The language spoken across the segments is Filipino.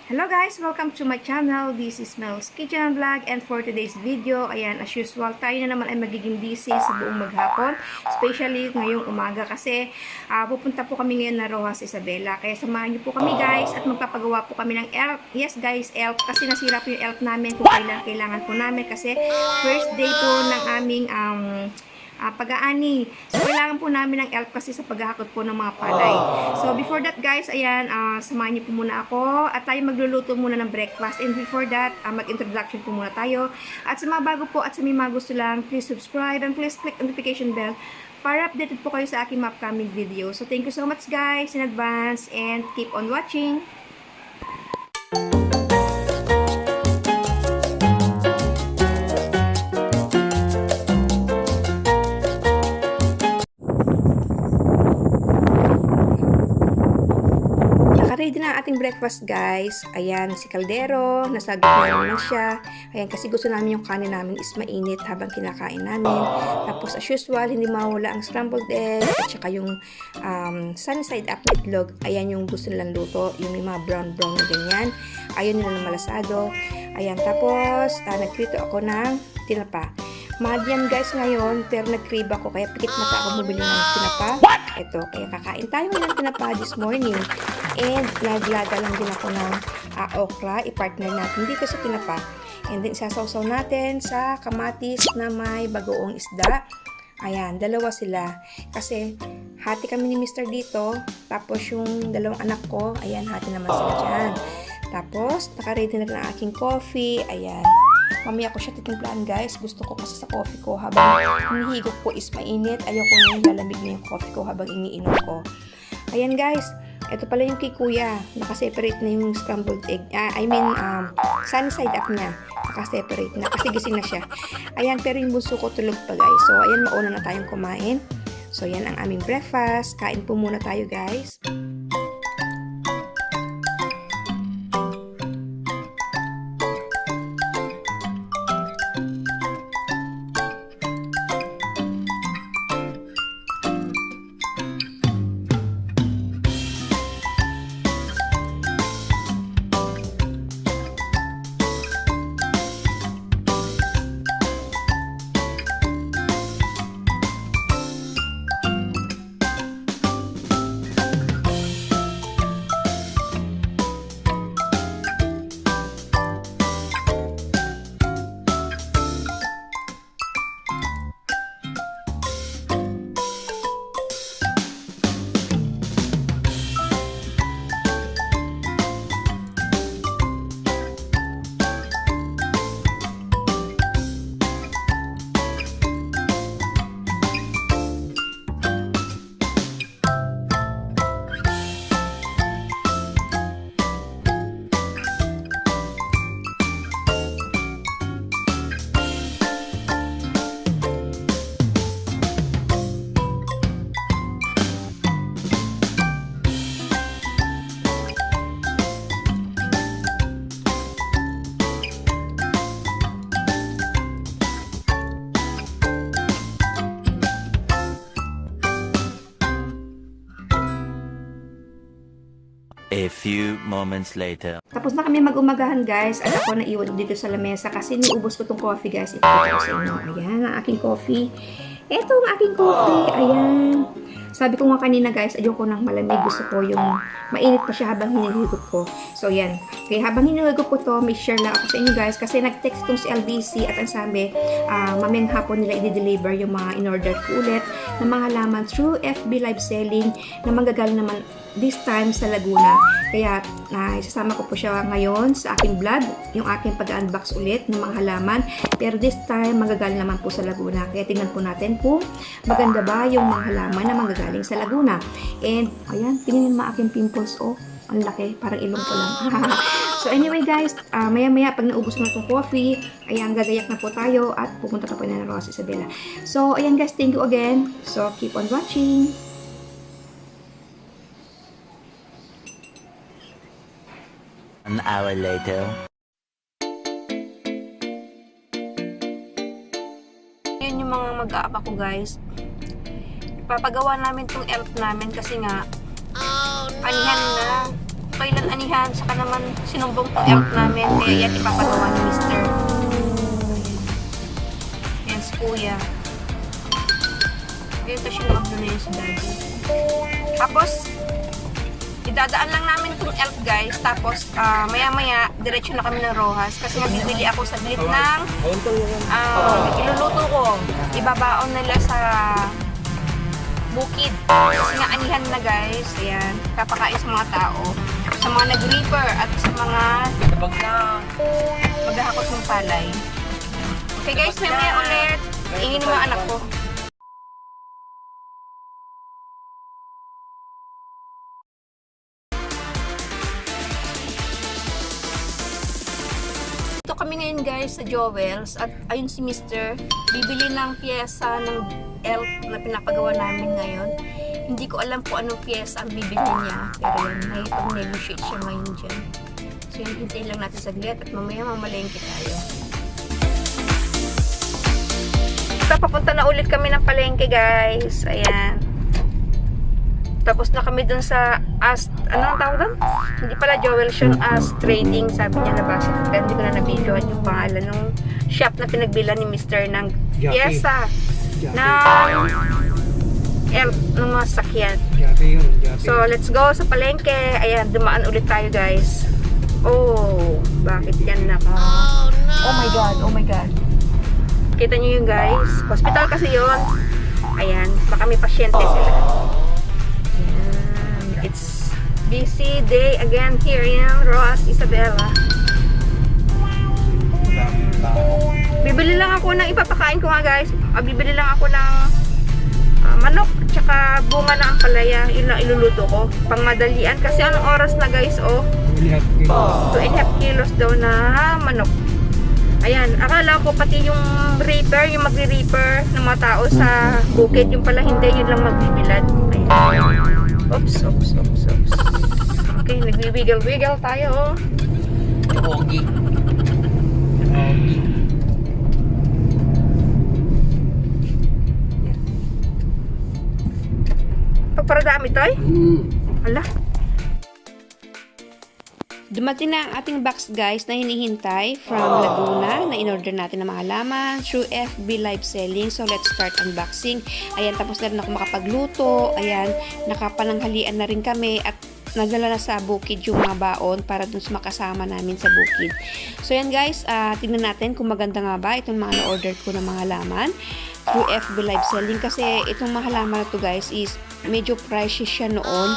Hello guys! Welcome to my channel. This is Mel's Kitchen and Vlog, and for today's video, ayan, as usual, tayo na naman ay magiging busy sa buong maghapon, especially ngayong umaga kasi pupunta po kami ngayon na Rojas Isabela. Kaya samahan niyo po kami guys at magpapagawa po kami ng elk. Yes guys, elk, kasi nasira po yung elk namin kung kailangan po namin kasi first day po ng aming pag-aani. So, kailangan po namin ng elk kasi sa paghahakot po ng mga palay. So, before that guys, ayan, samahan niyo po muna ako at tayo magluluto muna ng breakfast. And before that, mag-introduction po muna tayo. At sa mga bago po at sa mga gusto lang, please subscribe and please click notification bell para updated po kayo sa aking upcoming video. So, thank you so much guys in advance and keep on watching. Ready na ating breakfast guys. Ayan, si kaldero, nasagap na naman siya. Ayan, kasi gusto namin yung kanin namin is mainit habang kinakain namin. Tapos as usual, hindi mawala ang scrambled egg at saka yung sunny side up na itlog. Ayan yung gusto nilang luto, yung may mga brown na ganyan. Ayaw nila ng malasado. Ayan, tapos nagprito ako ng tinapa. Mahal yan guys ngayon, pero nag-crave ako kaya pikit mata ako bumili ng tinapa. Ito, kaya kakain tayo ng tinapa this morning. And naglaga lang din ako ng okra, i-partner natin dito sa tinapa. And then sasawsaw natin sa kamatis na may bagoong isda. Ayan, dalawa sila. Kasi hati kami ni Mr. dito, tapos yung dalawang anak ko, ayan, hati naman sila dyan. Tapos, naka-ready na rin ang aking coffee. Ayan. Mamaya ko siya titimplahan guys. Gusto ko kasi sa coffee ko habang hinihigop ko is mainit. Ayoko na yung lalamig na yung coffee ko habang iniinom ko. Ayan guys. Ito pala yung kay kuya. Nakaseparate na yung scrambled egg. Sunny side up niya. Nakaseparate na. Kasi gising na siya. Ayan, pero yung bunso ko tulog pa guys. So, ayan, mauna na tayong kumain. So, yan ang aming breakfast. Kain po muna tayo guys. A few moments later. Tapos na kami mag-umagahan guys at ako naiwan dito sa lamesa kasi niubos ko tong coffee guys. Ipapakita ko sa inyo. Ayan ang aking coffee. Ito ang aking coffee. Ayan. Sabi ko nga kanina guys, ayoko nang malamig. Gusto ko yung mainit pa siya habang hinihigop ko. So yan. Okay, habang hinihigop ko to, may share lang ako sa inyo guys kasi nag-text tong si LBC at ang sabi, mamayang hapon nila i-deliver yung mga in-order ko ulit na mga halaman through FB live selling na manggagaling naman this time sa Laguna. Kaya isasama ko po siya ngayon sa aking vlog, yung aking pag-unbox ulit ng mga halaman. Pero this time, magagaling naman po sa Laguna. Kaya tingnan po natin kung maganda ba yung mga halaman na magagaling sa Laguna. And, ayan, tingnan mo aking pimples. Oh, ang laki. Parang ilong ko lang. So, anyway guys, maya-maya, pag naubos na itong coffee, ayan, gagayak na po tayo at pupunta na po na Rojas Isabela. So, ayan guys, thank you again. So, keep on watching. An hour later. Yun yung mga mag-aapa ko guys. Papagawa namin tong elf namin kasi nga Anihan na. kailan anihan, saka naman sinumbong tong elk namin. Kaya yan ipapagawa ni Mr. Yan si Kuya. Kaya ito sinumag na yun si Daddy. Tapos, idadaan lang namin itong elk guys. Tapos, maya-maya, diretso na kami ng Rojas. Kasi bibili ako sa glit ng iluluto ko. Ibabaon nila sa bukid. Kasi nga anihan na guys. Ayan, kapakain sa mga tao. Sa mga nag-reaper at sa mga maghahakot ng palay. Okay guys, mamaya ulit. Ingin mo anak ko. Ito kami ngayon guys sa Joel's at ayun si Mr. bibili ng pyesa ng elk na pinapagawa namin ngayon. Hindi ko alam kung anong pyesa ang bibili niya, pero yun, nakipag-negotiate siya ngayon dyan. So yun, hintayin lang natin saglit at mamaya mamalengke tayo. So, papunta na ulit kami ng palengke guys. Ayan. Tapos na kami dun sa ano ang tawag doon? Hindi pala Joel's yun, Trading, sabi niya nabasa. Pero hindi ko na na-videoan yung pangalan ng shop na pinagbilan ni Mr. ng pyesa na elk ng mga sakyan. So, let's go sa palengke. Ayan, dumaan ulit tayo guys. Oh, bakit yan na ka? Oh, no. Oh my God, oh my God. Kita nyo yun guys. Hospital kasi yun. Ayan, baka may pasyente sila. Ayan, it's busy day again here in Roas, Isabela. Bibili lang ako ng ipapakain ko nga guys. Bibili lang ako ng manok tsaka bunga na ang palaya. Yun lang iluluto ko. Pangmadalian kasi anong oras na guys, oh. 2.5 kilos daw na manok. Ayan, akala ko pati yung reaper, yung magre-reaper ng mga tao sa bukid, yung pala hindi, yun lang magbibilad. Ayan. Oops. Okay, nagwi-wiggle-wiggle tayo, oh. Ogi. Pagparadami tayo? Ala. Dumating na ang ating box guys na hinihintay from Laguna na in-order natin ng mga halaman through FB live selling. So let's start unboxing. Ayan, tapos na rin ako makapagluto. Ayan, nakapananghalian na rin kami at nadala na sa bukid yung mga baon para dun sa makasama namin sa bukid. So yan guys, tingnan natin kung maganda nga ba itong mga na-order ko ng mga halaman through FB live selling. Kasi itong mga halaman na to guys is medyo pricey siya noon,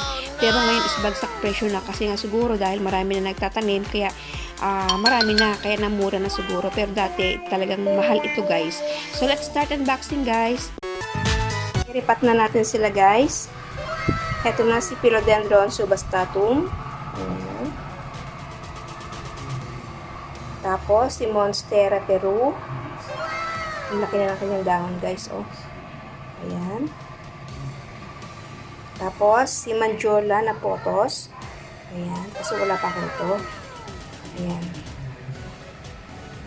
pero ngayon is bagsak presyo na kasi nga siguro dahil marami na nagtatanim, kaya marami na, kaya namura na siguro, pero dati talagang mahal ito guys. So let's start unboxing guys. Iripat na natin sila guys. Ito na si Philodendron subastatum. Ayan. Tapos si Monstera Peru. Ang laki na ng kanyang dahon guys, oh. Ayan. Tapos, si Manjola na potos. Ayan. Kasi wala pa ako ito. Ayan.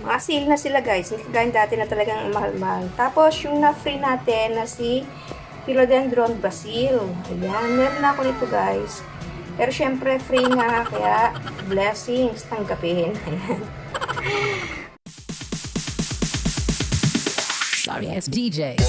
Mga seal na sila guys. Hindi kagaya dati na talagang mahal-mahal. Tapos, yung na-free natin na si Philodendron Basil. Ayan. Meron na ako nito guys. Pero syempre, free nga. Kaya, blessings. Tanggapin. Ayan. Sorry, it's DJ.